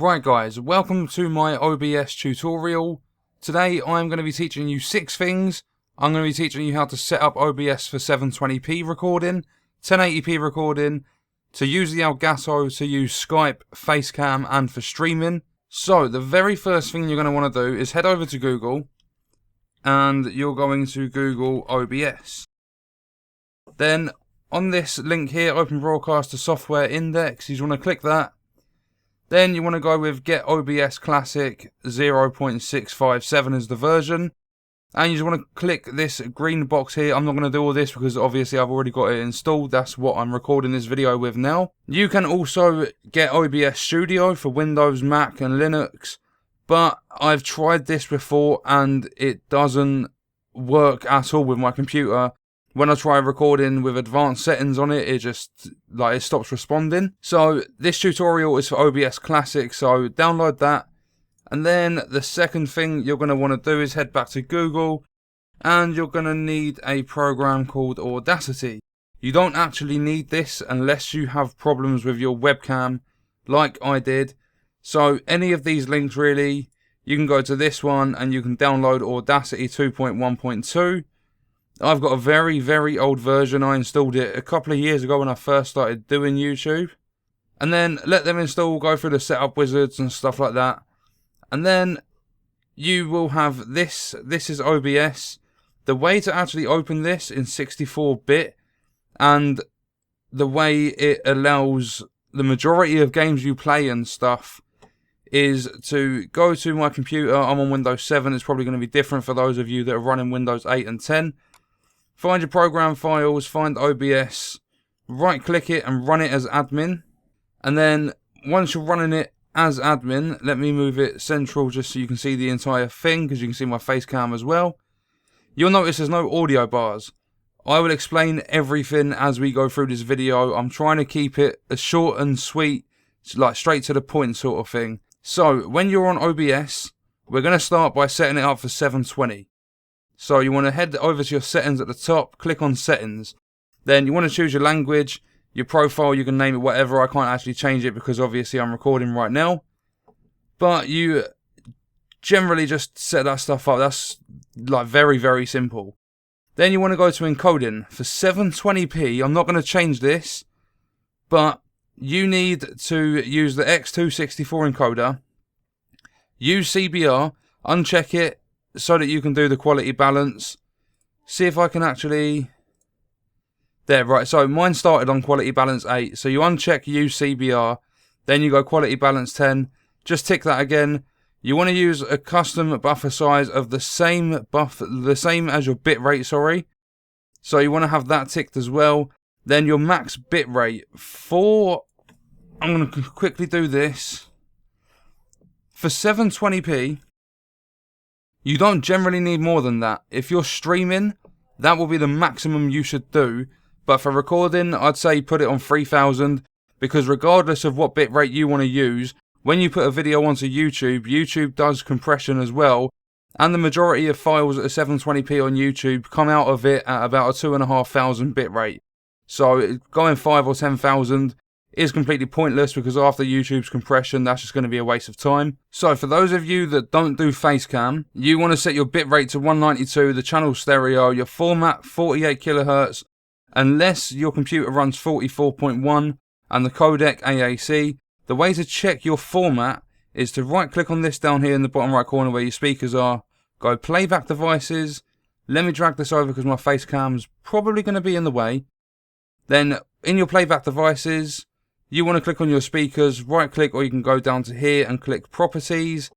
Right guys, welcome to my OBS tutorial. Today I'm going to be teaching you 6 things. I'm going to be teaching you how to set up OBS for 720p recording, 1080p recording, to use the Elgato, to use Skype, Facecam and for streaming. So the very first thing you're going to want to do is head over to Google and you're going to Google OBS. Then on this link here, Open Broadcaster Software Index, you want to click that. Then you want to go with Get OBS Classic 0.657 is the version. And you just want to click this green box here. I'm not going to do all this because obviously I've already got it installed. That's what I'm recording this video with now. You can also get OBS Studio for Windows, Mac and Linux. But I've tried this before and it doesn't work at all with my computer. When I try recording with advanced settings on it, it just, it stops responding. So, this tutorial is for OBS Classic, so download that. And then, the second thing you're going to want to do is head back to Google. And you're going to need a program called Audacity. You don't actually need this unless you have problems with your webcam, like I did. So, any of these links really, you can go to this one and you can download Audacity 2.1.2. I've got a very, very old version. I installed it a couple of years ago when I first started doing YouTube. And then let them install, go through the setup wizards and stuff like that. And then you will have this. This is OBS. The way to actually open this in 64-bit and the way it allows the majority of games you play and stuff is to go to my computer. I'm on Windows 7. It's probably going to be different for those of you that are running Windows 8 and 10. Find your program files, find OBS, right click it and run it as admin. And then once you're running it as admin, let me move it central just so you can see the entire thing, because you can see my face cam as well. You'll notice there's no audio bars. I will explain everything as we go through this video. I'm trying to keep it as short and sweet, like straight to the point sort of thing. So when you're on OBS, we're going to start by setting it up for 720. So you want to head over to your settings at the top, click on settings. Then you want to choose your language, your profile, you can name it whatever. I can't actually change it because obviously I'm recording right now. But you generally just set that stuff up. That's very, very simple. Then you want to go to encoding for 720p. I'm not going to change this, but you need to use the X264 encoder. Use CBR, uncheck it, so that you can do the quality balance. See if I can actually... There, right, so mine started on quality balance 8. So you uncheck use CBR, then you go quality balance 10. Just tick that again. You want to use a custom buffer size of the same as your bitrate, sorry. So you want to have that ticked as well. Then your max bitrate for... I'm going to quickly do this. For 720p... you don't generally need more than that. If you're streaming, that will be the maximum you should do. But for recording, I'd say put it on 3000. Because regardless of what bitrate you want to use, when you put a video onto YouTube, YouTube does compression as well. And the majority of files at 720p on YouTube come out of it at about a 2500 bitrate. So going 5 or 10,000 is completely pointless because after YouTube's compression, that's just going to be a waste of time. So for those of you that don't do Facecam, you want to set your bitrate to 192, the channel stereo, your format 48 kHz, unless your computer runs 44.1 and the codec AAC. The way to check your format is to right click on this down here in the bottom right corner where your speakers are, go playback devices. Let me drag this over because my Facecam's probably going to be in the way. Then in your playback devices, you want to click on your speakers, right click, or you can go down to here and click properties.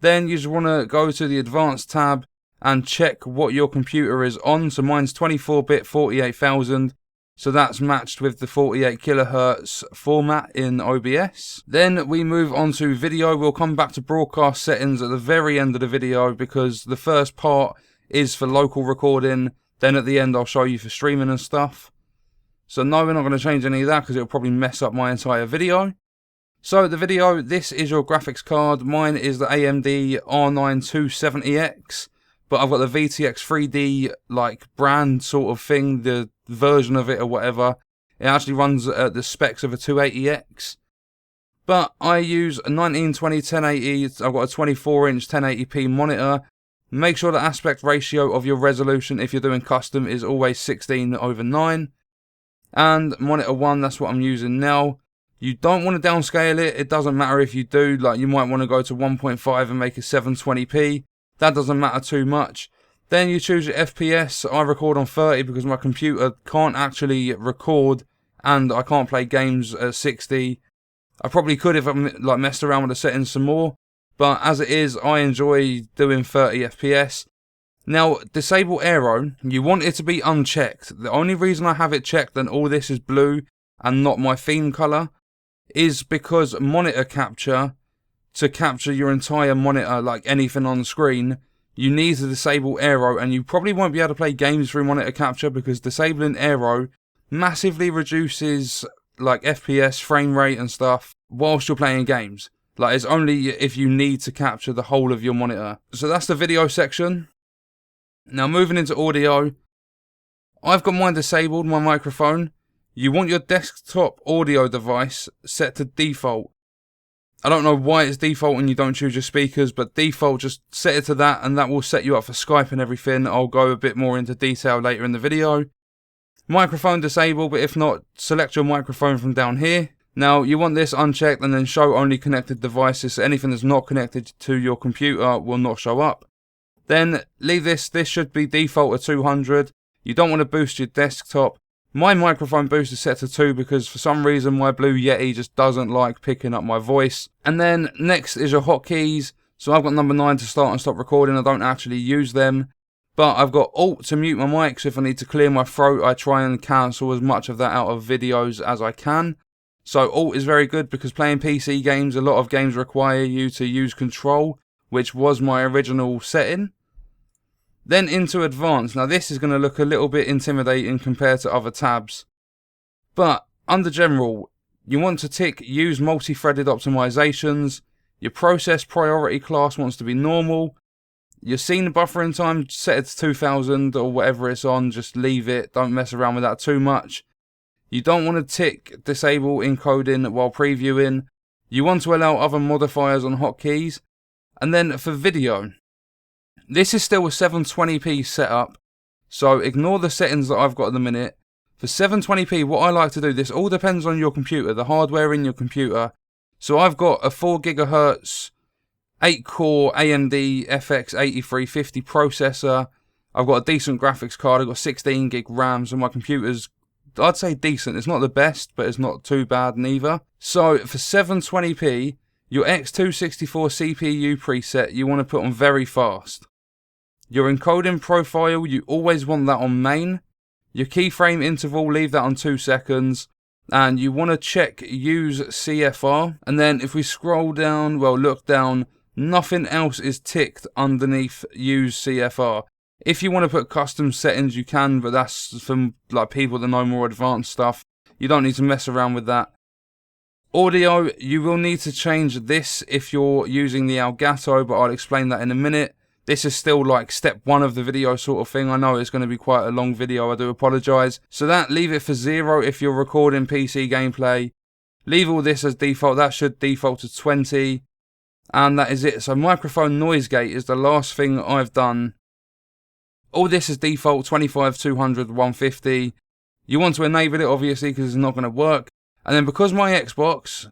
Then you just want to go to the advanced tab and check what your computer is on. So mine's 24-bit 48,000. So that's matched with the 48 kHz format in OBS. Then we move on to video. We'll come back to broadcast settings at the very end of the video because the first part is for local recording. Then at the end I'll show you for streaming and stuff. So no, we're not going to change any of that because it'll probably mess up my entire video. So the video, this is your graphics card. Mine is the AMD R9 270X. But I've got the VTX 3D brand sort of thing, the version of it or whatever. It actually runs at the specs of a 280X. But I use a 1920 1080, I've got a 24-inch 1080p monitor. Make sure the aspect ratio of your resolution, if you're doing custom, is always 16:9. And monitor 1, that's what I'm using now. You don't want to downscale it, it doesn't matter if you do, like you might want to go to 1.5 and make it 720p. That doesn't matter too much. Then you choose your FPS. I record on 30 because my computer can't actually record and I can't play games at 60. I probably could if I like messed around with the settings some more, but as it is, I enjoy doing 30 FPS. Now, disable aero, you want it to be unchecked. The only reason I have it checked and all this is blue and not my theme colour is because monitor capture, to capture your entire monitor, like anything on the screen, you need to disable aero, and you probably won't be able to play games through monitor capture because disabling aero massively reduces like FPS, frame rate and stuff whilst you're playing games. Like, it's only if you need to capture the whole of your monitor. So that's the video section. Now moving into audio, I've got mine disabled, my microphone. You want your desktop audio device set to default. I don't know why it's default and you don't choose your speakers, but default, just set it to that and that will set you up for Skype and everything. I'll go a bit more into detail later in the video. Microphone disabled, but if not, select your microphone from down here. Now you want this unchecked and then show only connected devices, so anything that's not connected to your computer will not show up. Then leave this should be default at 200. You don't want to boost your desktop. My microphone boost is set to 2 because for some reason my Blue Yeti just doesn't like picking up my voice. And then next is your hotkeys. So I've got number 9 to start and stop recording. I don't actually use them. But I've got Alt to mute my mic, so if I need to clear my throat, I try and cancel as much of that out of videos as I can. So Alt is very good because playing PC games, a lot of games require you to use Control, which was my original setting. Then into Advanced. Now this is going to look a little bit intimidating compared to other tabs. But under General, you want to tick Use Multi-Threaded Optimizations. Your Process Priority class wants to be normal. Your scene buffering time, set it to 2000 or whatever it's on. Just leave it. Don't mess around with that too much. You don't want to tick Disable Encoding while previewing. You want to allow other modifiers on hotkeys. And then for video, this is still a 720p setup, so ignore the settings that I've got at the minute. For 720p, what I like to do, this all depends on your computer, the hardware in your computer. So I've got a 4GHz, 8-core AMD FX 8350 processor. I've got a decent graphics card, I've got 16GB RAM, so my computer's, I'd say decent. It's not the best, but it's not too bad neither. So for 720p, your X264 CPU preset, you want to put on very fast. Your encoding profile, you always want that on main. Your keyframe interval, leave that on 2 seconds. And you want to check use CFR. And then if we scroll down, well, look down, nothing else is ticked underneath use CFR. If you want to put custom settings, you can, but that's for like people that know more advanced stuff. You don't need to mess around with that. Audio, you will need to change this if you're using the Elgato, but I'll explain that in a minute. This is still like step 1 of the video sort of thing. I know it's going to be quite a long video, I do apologise. So that, leave it for 0 if you're recording PC gameplay. Leave all this as default, that should default to 20. And that is it. So microphone noise gate is the last thing I've done. All this is default, 25, 200, 150. You want to enable it obviously because it's not going to work. And then because my Xbox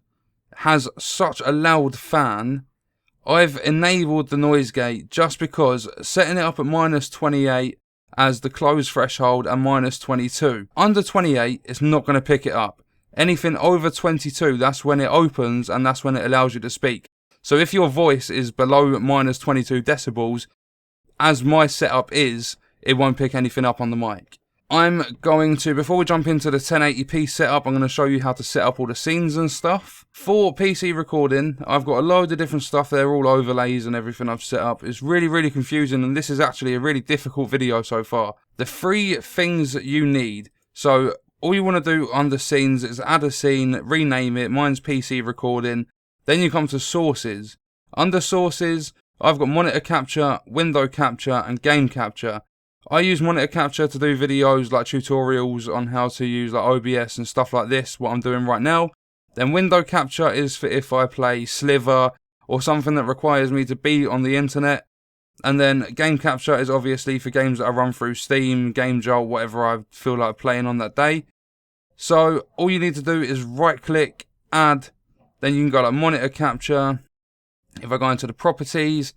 has such a loud fan, I've enabled the noise gate just because setting it up at -28 as the close threshold and -22. Under 28, it's not going to pick it up. Anything over 22, that's when it opens and that's when it allows you to speak. So if your voice is below -22 decibels, as my setup is, it won't pick anything up on the mic. I'm going to, before we jump into the 1080p setup, I'm going to show you how to set up all the scenes and stuff. For PC recording, I've got a load of different stuff there, all overlays and everything I've set up. It's really, really confusing, and this is actually a really difficult video so far. The 3 things that you need. So all you want to do under scenes is add a scene, rename it. Mine's PC recording. Then you come to sources. Under sources, I've got monitor capture, window capture, and game capture. I use monitor capture to do videos like tutorials on how to use like OBS and stuff like this, what I'm doing right now. Then window capture is for if I play Sliver or something that requires me to be on the internet. And then game capture is obviously for games that I run through Steam, Game Jolt, whatever I feel like playing on that day. So all you need to do is right click, add, then you can go like monitor capture. If I go into the properties,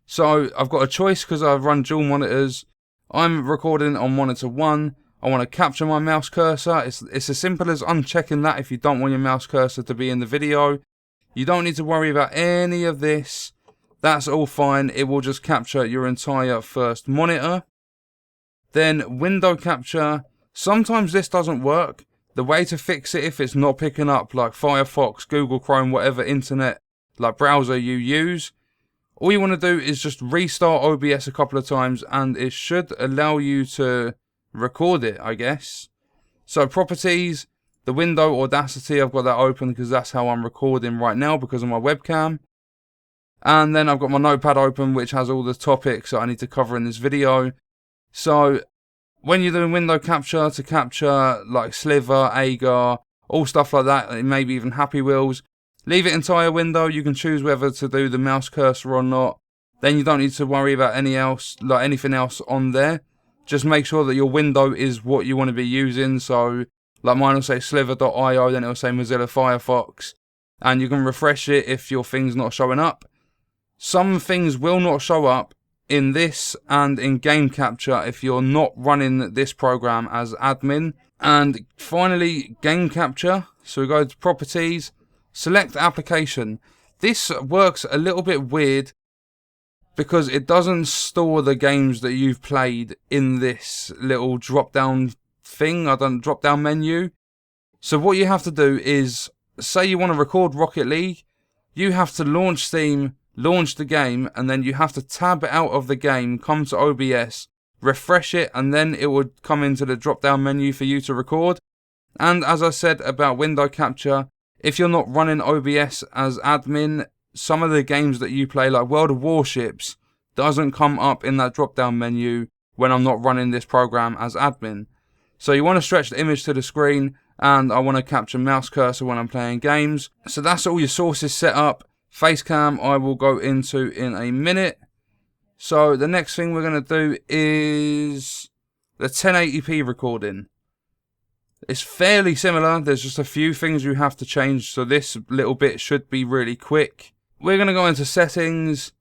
so I've got a choice because I run dual monitors. I'm recording on monitor 1. I want to capture my mouse cursor. It's as simple as unchecking that if you don't want your mouse cursor to be in the video. You don't need to worry about any of this. That's all fine. It will just capture your entire first monitor. Then window capture. Sometimes this doesn't work. The way to fix it if it's not picking up like Firefox, Google Chrome, whatever internet like browser you use, all you want to do is just restart OBS a couple of times and it should allow you to record it, I guess. So properties, the window Audacity, I've got that open because that's how I'm recording right now because of my webcam. And then I've got my notepad open which has all the topics that I need to cover in this video. So when you're doing window capture to capture like Sliver, Agar, all stuff like that, maybe even Happy Wheels, leave it entire window. You can choose whether to do the mouse cursor or not. Then you don't need to worry about anything else on there. Just make sure that your window is what you want to be using. So like mine will say sliver.io, then it'll say Mozilla Firefox. And you can refresh it if your thing's not showing up. Some things will not show up in this and in game capture if you're not running this program as admin. And finally, game capture. So we go to properties, select application. This works a little bit weird because it doesn't store the games that you've played in this little drop down thing, drop down menu. So what you have to do is, say you want to record Rocket League, you have to launch Steam, launch the game, and then you have to tab out of the game, come to OBS, refresh it, and then it would come into the drop down menu for you to record. And as I said about window capture, if you're not running OBS as admin, some of the games that you play like World of Warships doesn't come up in that drop down menu when I'm not running this program as admin. So you want to stretch the image to the screen, and I want to capture mouse cursor when I'm playing games. So that's all your sources set up. Facecam I will go into in a minute. So the next thing we're going to do is the 1080p recording. It's fairly similar, there's just a few things you have to change, so this little bit should be really quick. We're going to go into settings,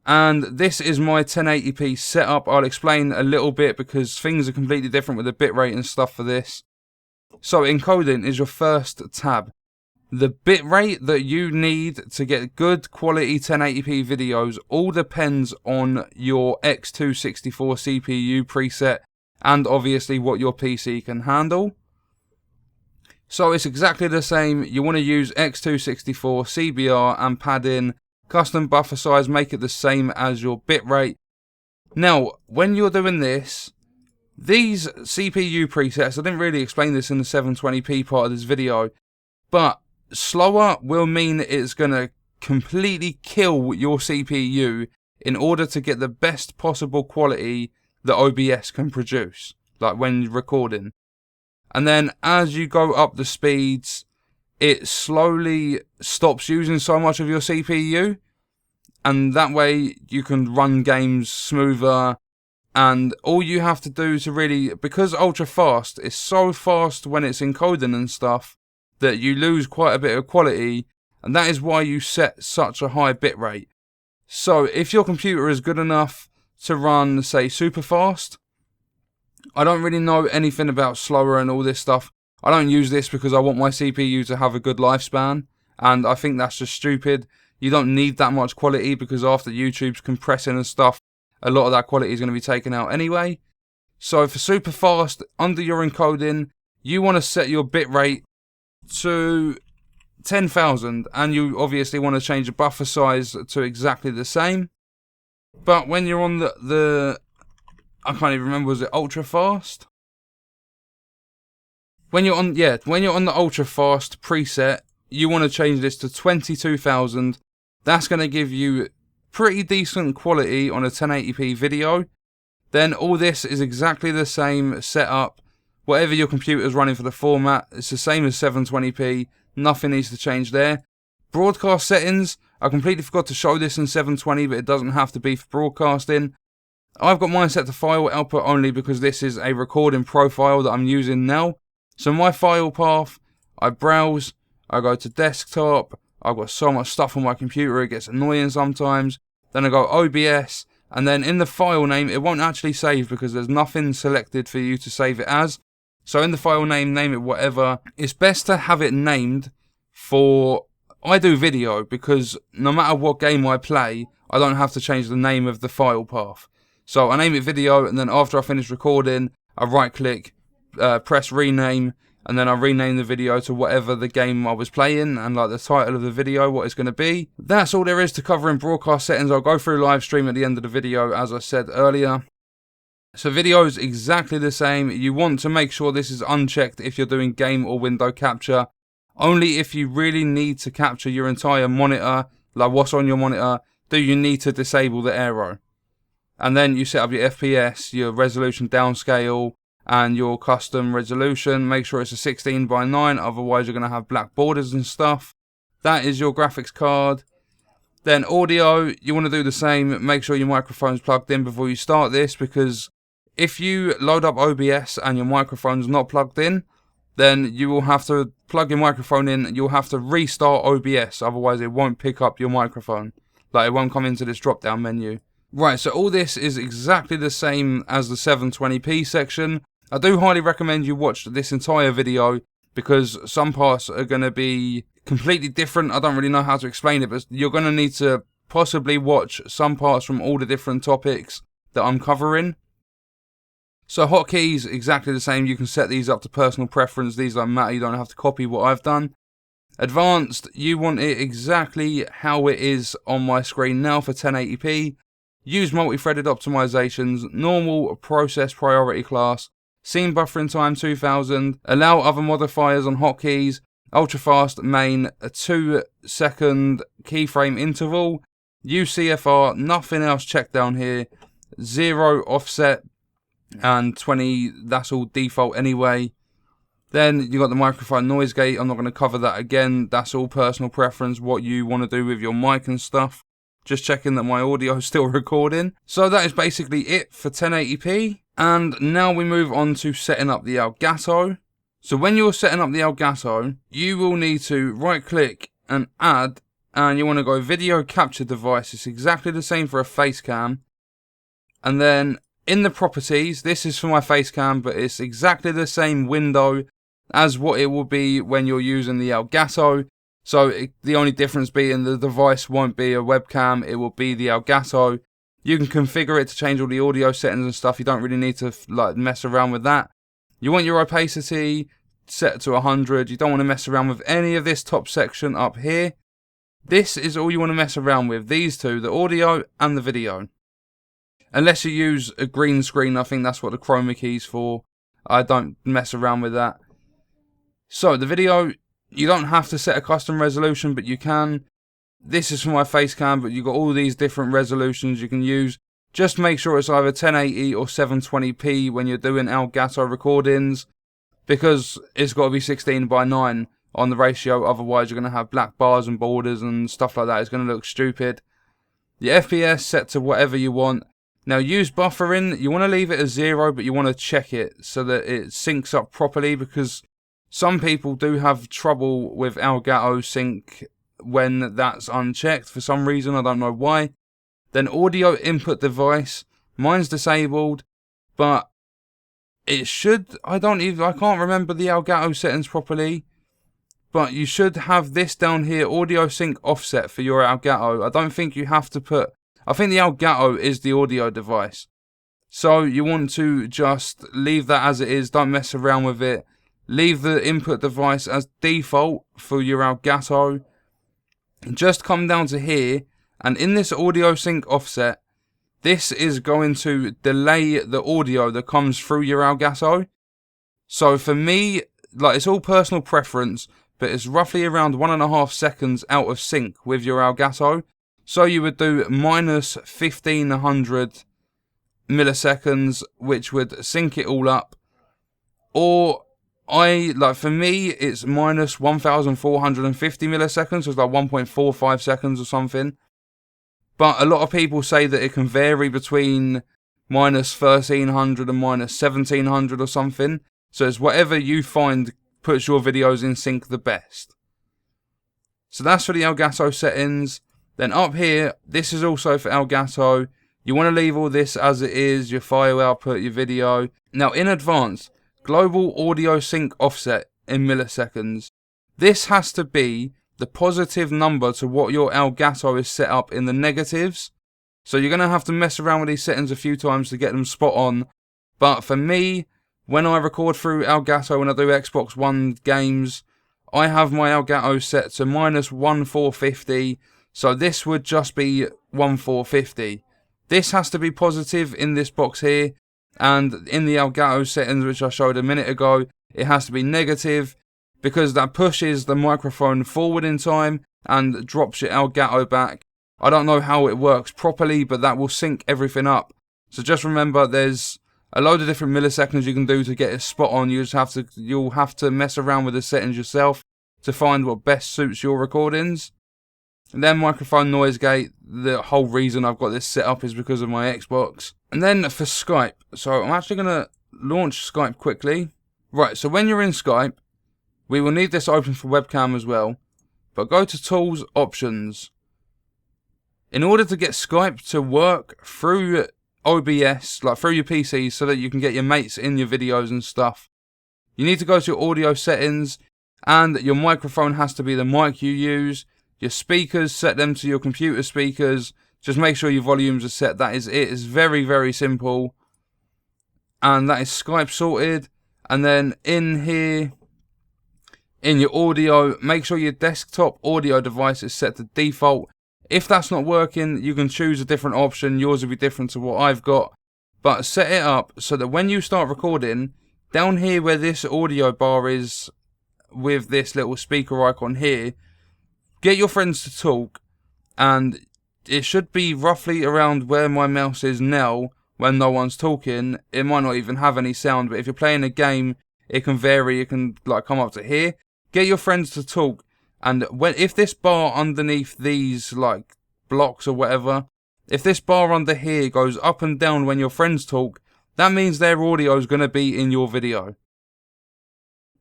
and this is my 1080p setup. I'll explain a little bit because things are completely different with the bitrate and stuff for this. So encoding is your first tab. The bitrate that you need to get good quality 1080p videos all depends on your X264 CPU preset and obviously what your PC can handle. So it's exactly the same. You want to use X264, CBR and padding, custom buffer size, make it the same as your bitrate. Now, when you're doing this, these CPU presets, I didn't really explain this in the 720p part of this video, but slower will mean it's going to completely kill your CPU in order to get the best possible quality that OBS can produce, like when recording. And then as you go up the speeds, it slowly stops using so much of your CPU, and that way you can run games smoother. And all you have to do to really, because ultra fast is so fast when it's encoding and stuff, that you lose quite a bit of quality, and that is why you set such a high bitrate. So if your computer is good enough to run, say, super fast, I don't really know anything about slower and all this stuff. I don't use this because I want my CPU to have a good lifespan, and I think that's just stupid. You don't need that much quality because after YouTube's compressing and stuff, a lot of that quality is going to be taken out anyway. So for super fast, under your encoding, you want to set your bitrate to 10,000, and you obviously want to change the buffer size to exactly the same. But when you're on the I can't even remember, was it ultra fast? When you're on the ultra fast preset, you want to change this to 22,000. That's going to give you pretty decent quality on a 1080p video. Then all this is exactly the same setup. Whatever your computer's running for the format, it's the same as 720p. Nothing needs to change there. Broadcast settings, I completely forgot to show this in 720, but it doesn't have to be for broadcasting. I've got mine set to file output only because this is a recording profile that I'm using now. So my file path, I browse, I go to desktop, I've got so much stuff on my computer it gets annoying sometimes. Then I go OBS, and then in the file name it won't actually save because there's nothing selected for you to save it as. So in the file name it whatever. It's best to have it named for, I do video because no matter what game I play, I don't have to change the name of the file path. So I name it video, and then after I finish recording, I right click, press rename, and then I rename the video to whatever the game I was playing, and like the title of the video, what it's going to be. That's all there is to cover in broadcast settings. I'll go through live stream at the end of the video, as I said earlier. So video is exactly the same. You want to make sure this is unchecked if you're doing game or window capture. Only if you really need to capture your entire monitor, like what's on your monitor, do you need to disable the arrow. And then you set up your FPS, your resolution downscale, and your custom resolution. Make sure it's a 16:9, otherwise you're going to have black borders and stuff. That is your graphics card. Then audio, you want to do the same. Make sure your microphone's plugged in before you start this, because if you load up OBS and your microphone's not plugged in, then you will have to plug your microphone in. You'll have to restart OBS, otherwise it won't pick up your microphone. Like, it won't come into this drop down menu. Right, so all this is exactly the same as the 720p section. I do highly recommend you watch this entire video because some parts are going to be completely different. I don't really know how to explain it, but you're going to need to possibly watch some parts from all the different topics that I'm covering. So hotkeys, exactly the same. You can set these up to personal preference. These don't matter. You don't have to copy what I've done. Advanced, you want it exactly how it is on my screen now for 1080p. Use multi-threaded optimizations, normal process priority class, scene buffering time 2000, allow other modifiers on hotkeys, ultra fast main, a 2-second keyframe interval, UCFR, nothing else checked down here, 0 offset, and 20, that's all default anyway. Then you got the microphone noise gate. I'm not going to cover that again. That's all personal preference, what you want to do with your mic and stuff. Just checking that my audio is still recording. So that is basically it for 1080p. And now we move on to setting up the Elgato. So when you're setting up the Elgato, you will need to right click and add, and you want to go video capture device. It's exactly the same for a Facecam. And then in the properties, this is for my Facecam, but it's exactly the same window as what it will be when you're using the Elgato. So the only difference being the device won't be a webcam, it will be the Elgato. You can configure it to change all the audio settings and stuff. You don't really need to like mess around with that. You want your opacity set to 100. You don't want to mess around with any of this top section up here. This is all you want to mess around with. These two, the audio and the video. Unless you use a green screen, I think that's what the chroma key's for. I don't mess around with that. So the video, you don't have to set a custom resolution, but you can. This is for my Facecam, but you've got all these different resolutions you can use. Just make sure it's either 1080 or 720p when you're doing Elgato recordings, because it's got to be 16:9 on the ratio, otherwise you're going to have black bars and borders and stuff like that. It's going to look stupid. The FPS set to whatever you want. Now use buffering, you want to leave it as 0, but you want to check it so that it syncs up properly, because some people do have trouble with Elgato sync when that's unchecked for some reason, I don't know why. Then audio input device, mine's disabled, but it should, I can't remember the Elgato settings properly, but you should have this down here, audio sync offset for your Elgato. I don't think you have to put, I think the Elgato is the audio device. So you want to just leave that as it is, don't mess around with it. Leave the input device as default for your Elgato. Just come down to here, and in this audio sync offset, this is going to delay the audio that comes through your Elgato. So for me, like, it's all personal preference, but it's roughly around 1.5 seconds out of sync with your Elgato. So you would do minus 1500 milliseconds, which would sync it all up. Or For me, it's minus 1450 milliseconds, so it's like 1.45 seconds or something. But a lot of people say that it can vary between minus 1300 and minus 1700 or something. So it's whatever you find puts your videos in sync the best. So that's for the Elgato settings. Then up here, this is also for Elgato. You want to leave all this as it is, your file output, your video. Now in advanced, global audio sync offset in milliseconds. This has to be the positive number to what your Elgato is set up in the negatives. So you're going to have to mess around with these settings a few times to get them spot on. But for me, when I record through Elgato, when I do Xbox One games, I have my Elgato set to minus 1450. So this would just be 1450. This has to be positive in this box here. And in the Elgato settings, which I showed a minute ago, it has to be negative, because that pushes the microphone forward in time and drops your Elgato back. I don't know how it works properly, but that will sync everything up. So just remember, there's a load of different milliseconds you can do to get it spot on. You'll have to mess around with the settings yourself to find what best suits your recordings. And then microphone noise gate, the whole reason I've got this set up is because of my Xbox. And then for Skype, so I'm actually going to launch Skype quickly. Right, so when you're in Skype, we will need this open for webcam as well. But go to Tools, Options. In order to get Skype to work through OBS, like through your PC, so that you can get your mates in your videos and stuff, you need to go to your audio settings, and your microphone has to be the mic you use. Your speakers, set them to your computer speakers. Just make sure your volumes are set. That is it. It's very, very simple. And that is Skype sorted. And then in here, in your audio, make sure your desktop audio device is set to default. If that's not working, you can choose a different option. Yours will be different to what I've got. But set it up so that when you start recording, down here where this audio bar is with this little speaker icon here, get your friends to talk, and it should be roughly around where my mouse is now when no one's talking. It might not even have any sound, but if you're playing a game, it can vary. It can like come up to here. Get your friends to talk, and if this bar underneath these like blocks or whatever, if this bar under here goes up and down when your friends talk, that means their audio is going to be in your video.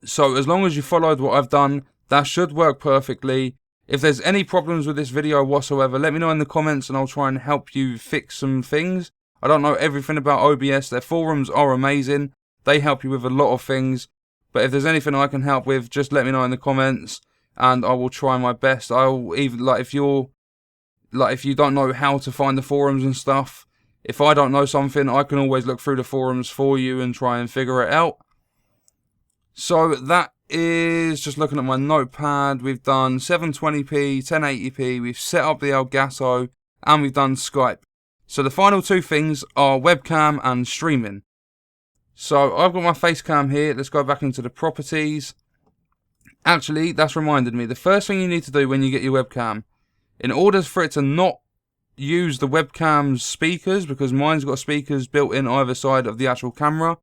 So as long as you followed what I've done, that should work perfectly. If there's any problems with this video whatsoever, let me know in the comments and I'll try and help you fix some things. I don't know everything about OBS. Their forums are amazing. They help you with a lot of things. But if there's anything I can help with, just let me know in the comments and I will try my best. I'll even if you don't know how to find the forums and stuff, if I don't know something, I can always look through the forums for you and try and figure it out. So that is just looking at my notepad. We've done 720p, 1080p, we've set up the Elgato, and we've done Skype. So the final two things are webcam and streaming. So I've got my Facecam here. Let's go back into the properties. Actually, that's reminded me. The first thing you need to do when you get your webcam, in order for it to not use the webcam's speakers, because mine's got speakers built in either side of the actual camera,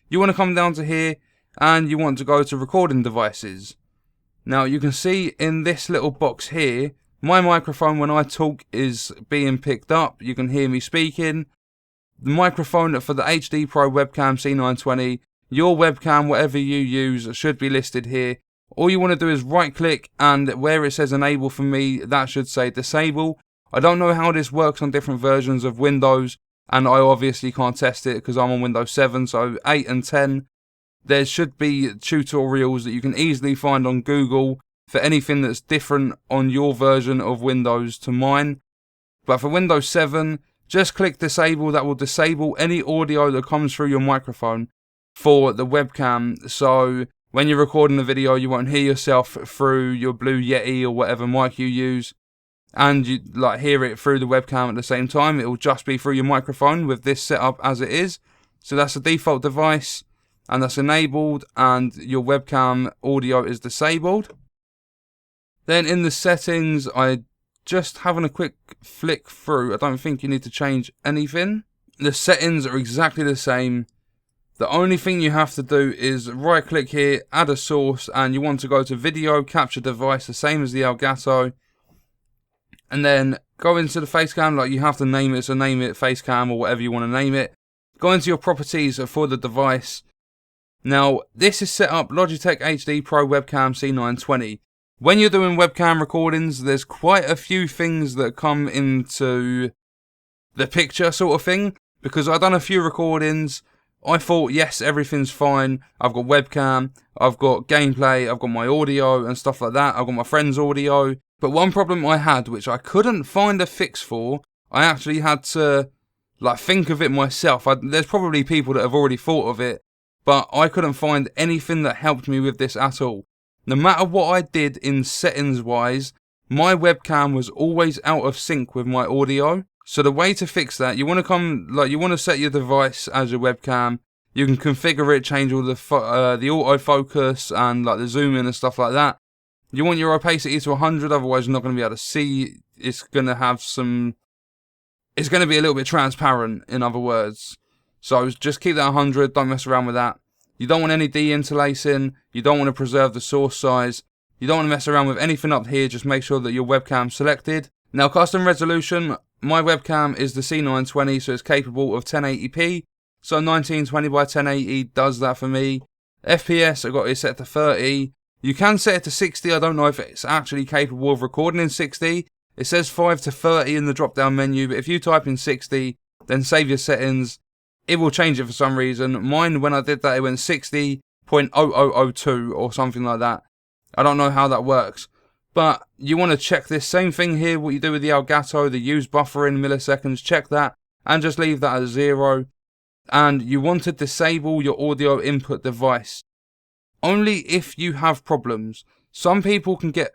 you want to come down to here and you want to go to recording devices. Now you can see in this little box here, my microphone when I talk is being picked up. You can hear me speaking. The microphone for the HD Pro webcam C920, your webcam, whatever you use, should be listed here. All you want to do is right click, and where it says enable for me, that should say disable. I don't know how this works on different versions of Windows, and I obviously can't test it because I'm on Windows 7, so 8 and 10. There should be tutorials that you can easily find on Google for anything that's different on your version of Windows to mine. But for Windows 7, just click disable. That will disable any audio that comes through your microphone for the webcam. So when you're recording a video, you won't hear yourself through your Blue Yeti or whatever mic you use, and you hear it through the webcam at the same time. It will just be through your microphone with this setup as it is. So that's the default device, and that's enabled, and your webcam audio is disabled. Then in the settings, I just having a quick flick through. I don't think you need to change anything. The settings are exactly the same. The only thing you have to do is right click here, add a source, and you want to go to video, capture device, the same as the Elgato. And then go into the Facecam, like you have to name it, so name it Facecam or whatever you want to name it. Go into your properties for the device. Now, this is set up Logitech HD Pro Webcam C920. When you're doing webcam recordings, there's quite a few things that come into the picture sort of thing. Because I've done a few recordings, I thought, yes, everything's fine. I've got webcam, I've got gameplay, I've got my audio and stuff like that. I've got my friend's audio. But one problem I had, which I couldn't find a fix for, I actually had to think of it myself. There's probably people that have already thought of it, but I couldn't find anything that helped me with this at all. No matter what I did in settings wise, my webcam was always out of sync with my audio. So the way to fix that, you want to you want to set your device as your webcam. You can configure it, change all the autofocus and the zoom in and stuff like that. You want your opacity to 100, otherwise you're not going to be able to see. It's going to be a little bit transparent, in other words. So just keep that 100, don't mess around with that. You don't want any de-interlacing, you don't want to preserve the source size, you don't want to mess around with anything up here, just make sure that your webcam's selected. Now, custom resolution, my webcam is the C920, so it's capable of 1080p. So 1920 by 1080 does that for me. FPS, I've got it set to 30. You can set it to 60, I don't know if it's actually capable of recording in 60. It says 5 to 30 in the drop down menu, but if you type in 60, then save your settings, it will change it for some reason. Mine, when I did that, it went 60.0002 or something like that. I don't know how that works. But you want to check this same thing here, what you do with the Elgato, the use buffering milliseconds, check that, and just leave that at 0. And you want to disable your audio input device. Only if you have problems. Some people can get,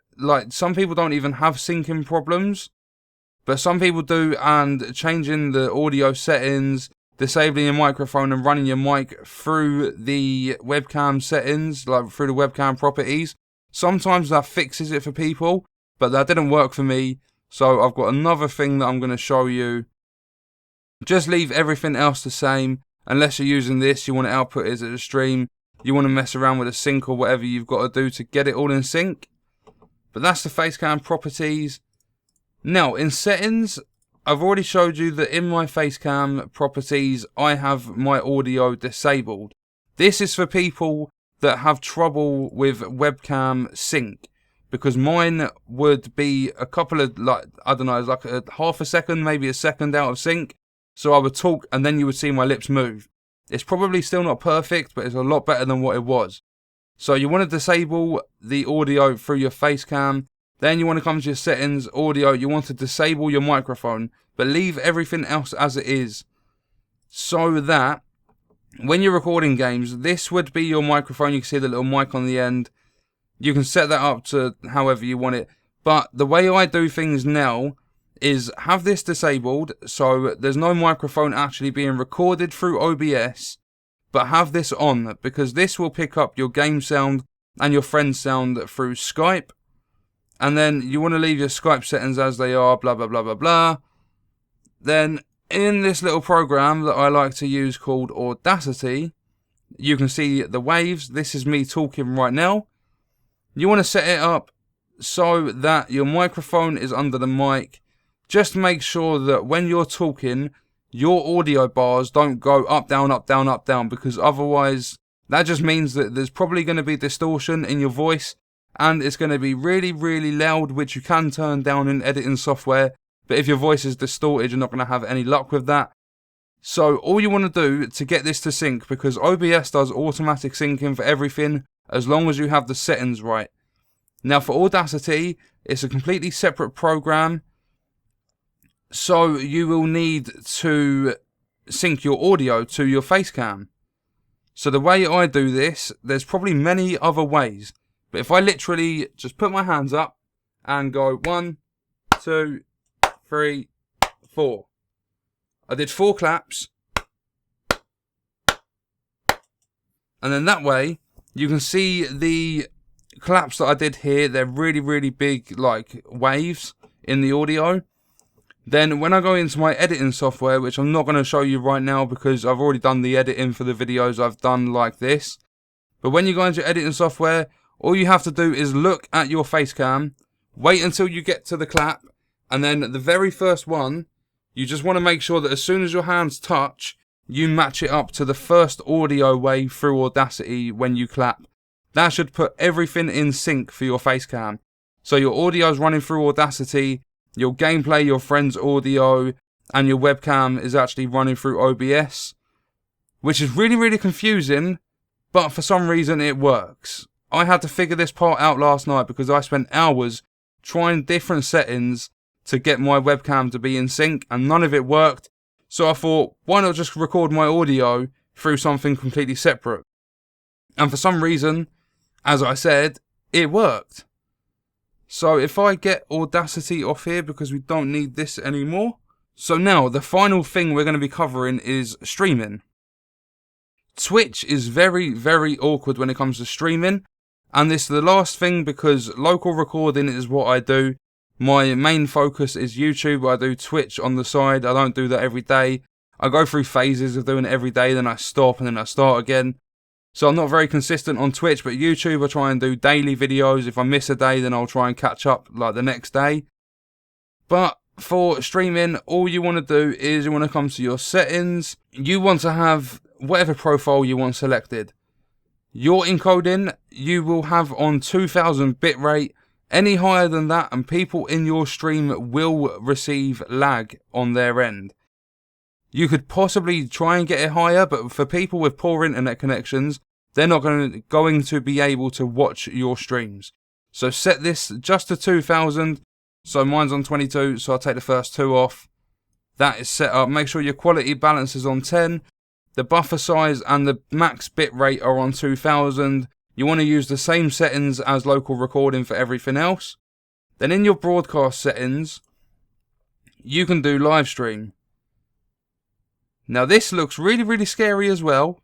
some people don't even have syncing problems, but some people do, and changing the audio settings, disabling your microphone and running your mic through the webcam settings, through the webcam properties, sometimes that fixes it for people, but that didn't work for me, so I've got another thing that I'm going to show you. Just leave everything else the same, unless you're using this, you want to output it as a stream. You want to mess around with a sync or whatever you've got to do to get it all in sync. But that's the Facecam properties. Now, in settings, I've already showed you that in my Facecam properties, I have my audio disabled. This is for people that have trouble with webcam sync. Because mine would be a couple of, I don't know, like a half a second, maybe a second out of sync. So I would talk and then you would see my lips move. It's probably still not perfect, but it's a lot better than what it was. So you want to disable the audio through your Facecam. Then you want to come to your settings, audio. You want to disable your microphone, but leave everything else as it is. So that when you're recording games, this would be your microphone. You can see the little mic on the end. You can set that up to however you want it. But the way I do things now is have this disabled, so there's no microphone actually being recorded through OBS, but have this on, because this will pick up your game sound and your friend's sound through Skype. And then you want to leave your Skype settings as they are, blah blah blah blah blah. Then in this little program that I like to use called Audacity, you can see the waves. This is me talking right now. You want to set it up so that your microphone is under the mic. Just make sure that when you're talking, your audio bars don't go up, down, up, down, up, down, because otherwise that just means that there's probably going to be distortion in your voice, and it's going to be really, really loud, which you can turn down in editing software. But if your voice is distorted, you're not going to have any luck with that. So all you want to do to get this to sync, because OBS does automatic syncing for everything, as long as you have the settings right. Now for Audacity, it's a completely separate program. So you will need to sync your audio to your Facecam. So the way I do this, there's probably many other ways. But if I literally just put my hands up and go 1, 2, 3, 4. I did 4 claps. And then that way, you can see the claps that I did here. They're really, really big, waves in the audio. Then when I go into my editing software, which I'm not going to show you right now because I've already done the editing for the videos I've done like this. But when you go into editing software, all you have to do is look at your Facecam, wait until you get to the clap, and then the very first one, you just want to make sure that as soon as your hands touch, you match it up to the first audio wave through Audacity when you clap. That should put everything in sync for your Facecam. So your audio is running through Audacity, your gameplay, your friend's audio, and your webcam is actually running through OBS, which is really, really confusing, but for some reason it works. I had to figure this part out last night because I spent hours trying different settings to get my webcam to be in sync, and none of it worked. So I thought, why not just record my audio through something completely separate? And for some reason, as I said, it worked. So if I get Audacity off here because we don't need this anymore. So now the final thing we're going to be covering is streaming. Twitch is very, very awkward when it comes to streaming. And this is the last thing because local recording is what I do. My main focus is YouTube. I do Twitch on the side. I don't do that every day. I go through phases of doing it every day, then I stop and then I start again. So I'm not very consistent on Twitch, but YouTube I try and do daily videos. If I miss a day, then I'll try and catch up like the next day. But for streaming, all you want to do is you want to come to your settings. You want to have whatever profile you want selected. Your encoding you will have on 2000 bitrate. Any higher than that and people in your stream will receive lag on their end. You could possibly try and get it higher, but for people with poor internet connections, they're not going to be able to watch your streams. So set this just to 2000. So mine's on 22, so I'll take the first two off. That is set up. Make sure your quality balance is on 10. The buffer size and the max bitrate are on 2000. You want to use the same settings as local recording for everything else. Then in your broadcast settings, you can do live stream. Now this looks really, really scary as well,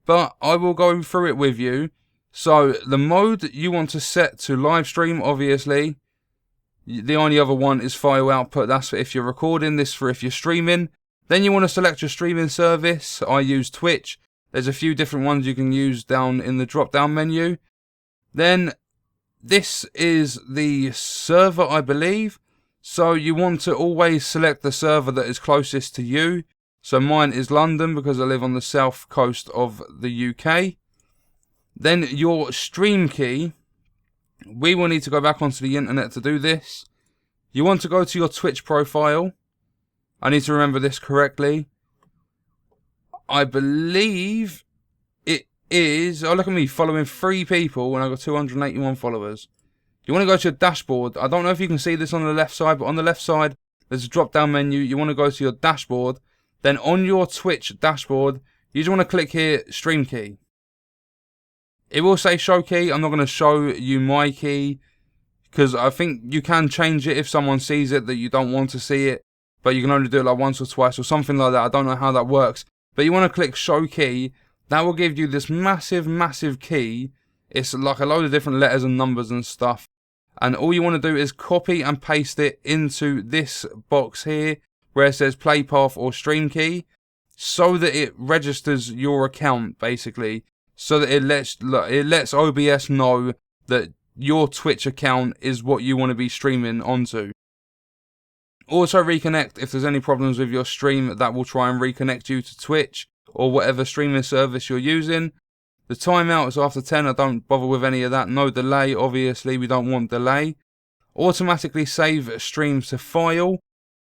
but I will go through it with you. So the mode you want to set to live stream, obviously. The only other one is file output. That's for if you're recording, this for if you're streaming. Then you want to select your streaming service. I use Twitch. There's a few different ones you can use down in the drop down menu. Then this is the server, I believe. So you want to always select the server that is closest to you. So mine is London because I live on the south coast of the UK. Then your stream key. We will need to go back onto the internet to do this. You want to go to your Twitch profile. I need to remember this correctly. I believe it is... Oh, look at me, following 3 people when I've got 281 followers. You want to go to your dashboard. I don't know if you can see this on the left side, but on the left side, there's a drop-down menu. You want to go to your dashboard. Then on your Twitch dashboard, you just want to click here, Stream Key. It will say Show Key. I'm not going to show you my key, because I think you can change it if someone sees it that you don't want to see it. But you can only do it like once or twice or something like that. I don't know how that works. But you want to click Show Key. That will give you this massive, massive key. It's like a load of different letters and numbers and stuff. And all you want to do is copy and paste it into this box here, where it says Play Path or Stream Key, so that it registers your account, basically. So that it lets OBS know that your Twitch account is what you want to be streaming onto. Also reconnect if there's any problems with your stream. That will try and reconnect you to Twitch or whatever streaming service you're using. The timeout is after 10. I don't bother with any of that. No delay, obviously. We don't want delay. Automatically save streams to file.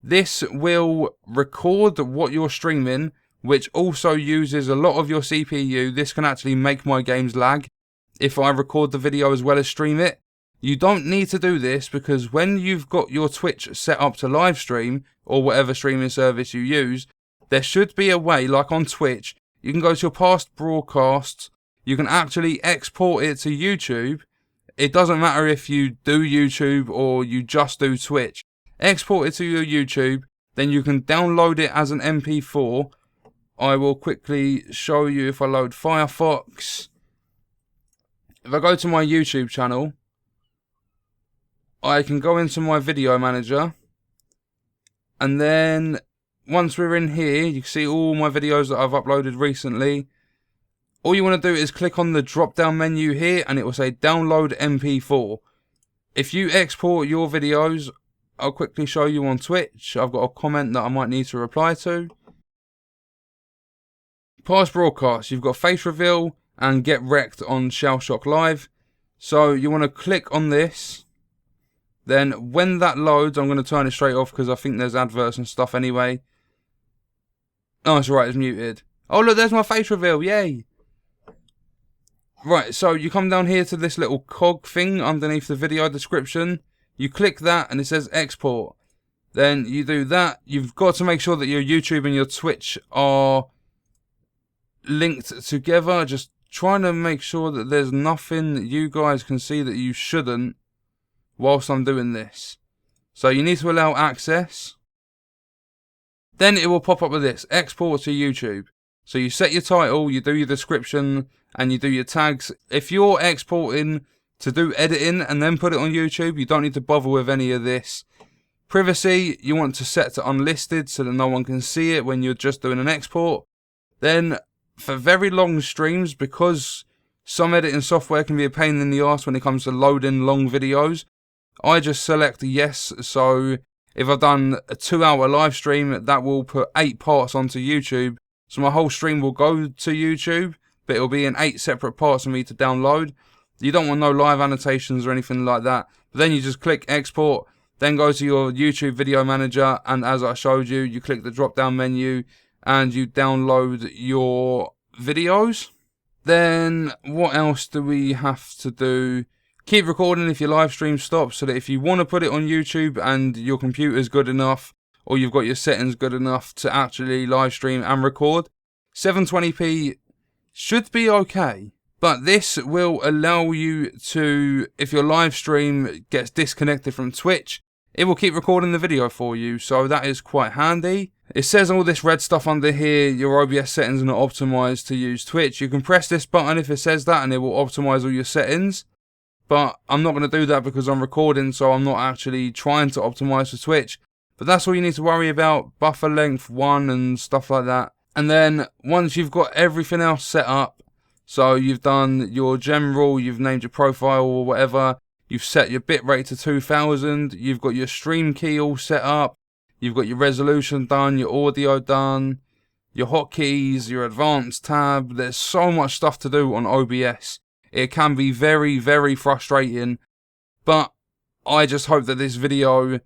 This will record what you're streaming, which also uses a lot of your CPU. This can actually make my games lag if I record the video as well as stream it. You don't need to do this because when you've got your Twitch set up to live stream or whatever streaming service you use, there should be a way, like on Twitch, you can go to your past broadcasts, you can actually export it to YouTube. It doesn't matter if you do YouTube or you just do Twitch. Export it to your YouTube, then you can download it as an MP4. I will quickly show you if I load Firefox. If I go to my YouTube channel, I can go into my video manager And then once we're in here, you can see all my videos that I've uploaded recently. All you want to do is click on the drop down menu here and it will say download MP4. If you export your videos, I'll quickly show you on Twitch. I've got a comment that I might need to reply to. Past broadcasts, you've got face reveal and get wrecked on Shell Shock Live. So you want to click on this. Then when that loads, I'm going to turn it straight off because I think there's adverts and stuff anyway. Oh, it's alright, it's muted. Oh look, there's my face reveal, yay! Right, so you come down here to this little cog thing underneath the video description. You click that and it says export. Then you do that. You've got to make sure that your YouTube and your Twitch are linked together. Just trying to make sure that there's nothing that you guys can see that you shouldn't whilst I'm doing this. So you need to allow access. Then it will pop up with this, export to YouTube. So you set your title, you do your description, and you do your tags. If you're exporting to do editing and then put it on YouTube, you don't need to bother with any of this. Privacy, you want to set to unlisted so that no one can see it when you're just doing an export. Then for very long streams, because some editing software can be a pain in the arse when it comes to loading long videos, I just select yes. So if I've done a 2-hour live stream, that will put 8 parts onto YouTube. So my whole stream will go to YouTube, but it'll be in 8 separate parts for me to download. You don't want no live annotations or anything like that. But then you just click export, then go to your YouTube video manager, and as I showed you, you click the drop down menu and you download your videos. Then what else do we have to do? Keep recording if your live stream stops, so that if you want to put it on YouTube and your computer's good enough, or you've got your settings good enough to actually live stream and record, 720p should be okay. But this will allow you to, if your live stream gets disconnected from Twitch, it will keep recording the video for you, so that is quite handy. It says all this red stuff under here, your OBS settings are not optimized to use Twitch. You can press this button if it says that and it will optimize all your settings. But I'm not going to do that because I'm recording, so I'm not actually trying to optimize for Twitch. But that's all you need to worry about, buffer length 1 and stuff like that. And then once you've got everything else set up, so you've done your general, you've named your profile or whatever, you've set your bitrate to 2000, you've got your stream key all set up, you've got your resolution done, your audio done, your hotkeys, your advanced tab. There's so much stuff to do on OBS. It can be very, very frustrating, but I just hope that this video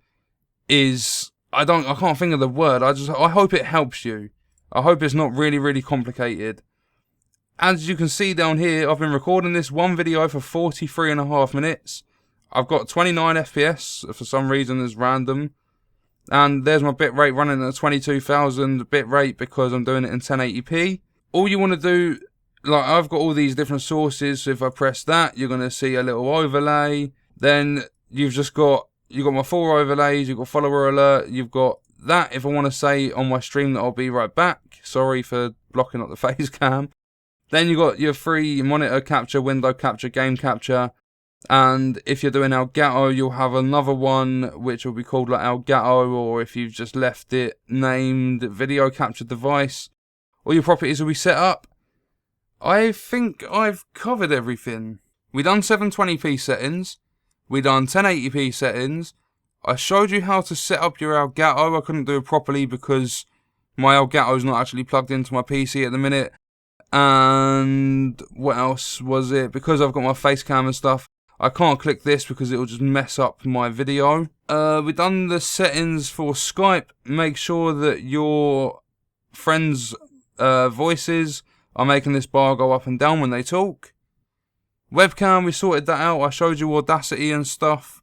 is, I can't think of the word, I hope it helps you. I hope it's not really, really complicated. As you can see down here, I've been recording this one video for 43.5 minutes. I've got 29 FPS, for some reason it's random. And there's my bitrate running at 22,000 bitrate because I'm doing it in 1080p. All you want to do, like I've got all these different sources, so if I press that, you're going to see a little overlay. Then you've got my 4 overlays, you've got follower alert, you've got that if I want to say on my stream that I'll be right back. Sorry for blocking up the face cam. Then you've got your free monitor capture, window capture, game capture. And if you're doing Elgato, you'll have another one which will be called like Elgato, or if you've just left it named video capture device, all your properties will be set up. I think I've covered everything. We done 720p settings. We done 1080p settings. I showed you how to set up your Elgato. I couldn't do it properly because my Elgato's not actually plugged into my PC at the minute. And what else was it? Because I've got my Facecam and stuff, I can't click this because it will just mess up my video. We've done the settings for Skype. Make sure that your friends' voices are making this bar go up and down when they talk. Webcam, we sorted that out. I showed you Audacity and stuff,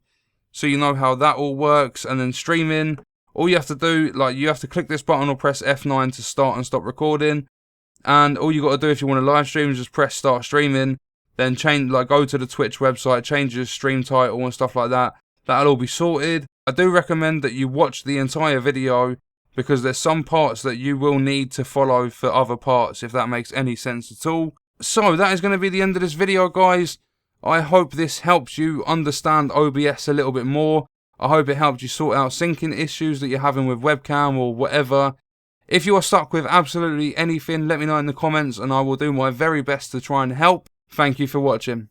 so you know how that all works. And then streaming, all you have to do, like you have to click this button or press F9 to start and stop recording. And all you got to do if you want to live stream is just press start streaming. Then go to the Twitch website, change your stream title and stuff like that. That'll all be sorted. I do recommend that you watch the entire video because there's some parts that you will need to follow for other parts, if that makes any sense at all. So that is going to be the end of this video, guys. I hope this helps you understand OBS a little bit more. I hope it helped you sort out syncing issues that you're having with webcam or whatever. If you are stuck with absolutely anything, let me know in the comments and I will do my very best to try and help. Thank you for watching.